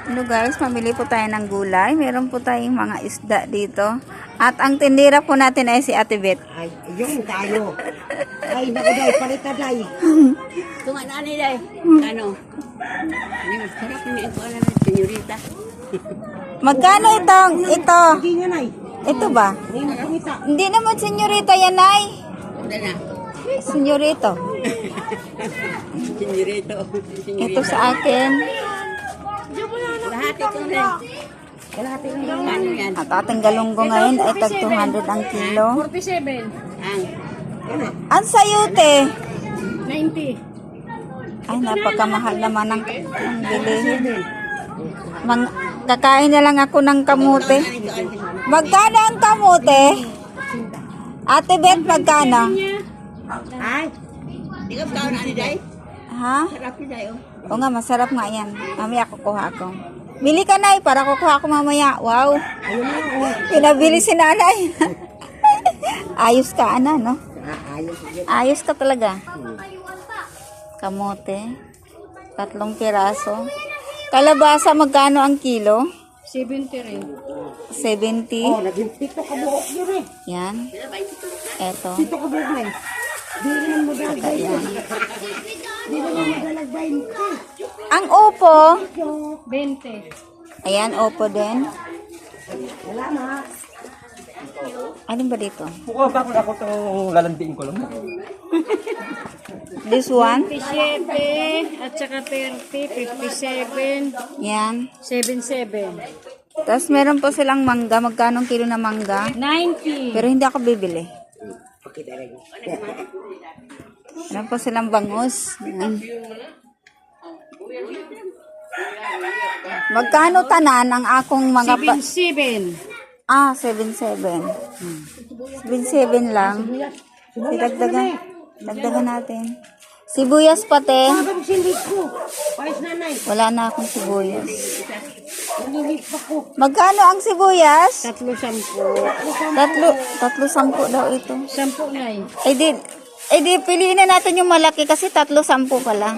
Hello guys, mamili po tayo ng gulay. Meron po tayong mga isda dito. At ang tindira po natin ay si Ate Beth. Ay, yung tayo. Ay, naku day, palita day. Tumanani day. Ano? Ano mas sarap niya ito ano na senyorita. Magkano ito? Hindi nga nay. Ito ba? Hindi mo kumita. Hindi naman senyorita yan ay. Wala na. Senyorito. Senyorito. Ito sa akin. Lahat ito rin. Kalahati ng Ano yan? At ating galunggo ngayon ay tag 200 ang kilo. 47. Ang. Ang sayute. 90. Ay, napakamahal naman ang bilihin. Kakain na lang ako ng kamote. Magkano ang kamote? Ate Beth, magkano? Ay, Di ka kaon ani day? Ha? Sarap ni day oh. O nga, masarap nga yan. Mamaya kukuha ako. Bili ka na para kukuha ako mamaya. Wow. ayun na oh. Pinabili si nanay. Ayos ka, ana, no? Ayos. Ayos ka talaga. Kamote. 3 piraso. Kalabasa, magkano ang kilo? 70 rin. 70. Oh, naging pito ka buhok yun eh. Yan. Eto. Pito ka buhok na eh. Di rin mo dalagay. Di rin mo dalagay. Ang upo. 20. Ayan, upo din. Wala na. Alin ba dito? Buka ba ako itong lalandiin ko lang? This one? 57 at saka 30, 57, Yan. 77. Tapos meron po silang mangga. Magkano ang kilo na mangga? 90. Pero hindi ako bibili. Meron po silang bangus. Yan. Magkano tanan ang akong mga... 77. 7.7. 7.7 lang. Dagdagan natin. Sibuyas pati. Pagam sinig ko. Pais nanay. Wala na akong sibuyas. Nanginig pa ko. Magkano ang sibuyas? 3-10. 3.10 daw ito. 10 na eh. Ay di, piliin na natin yung malaki kasi 3.10 pala.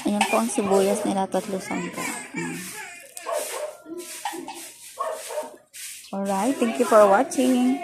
Ayan po ang sibuyas nila, 3.10. Alright, thank you for watching.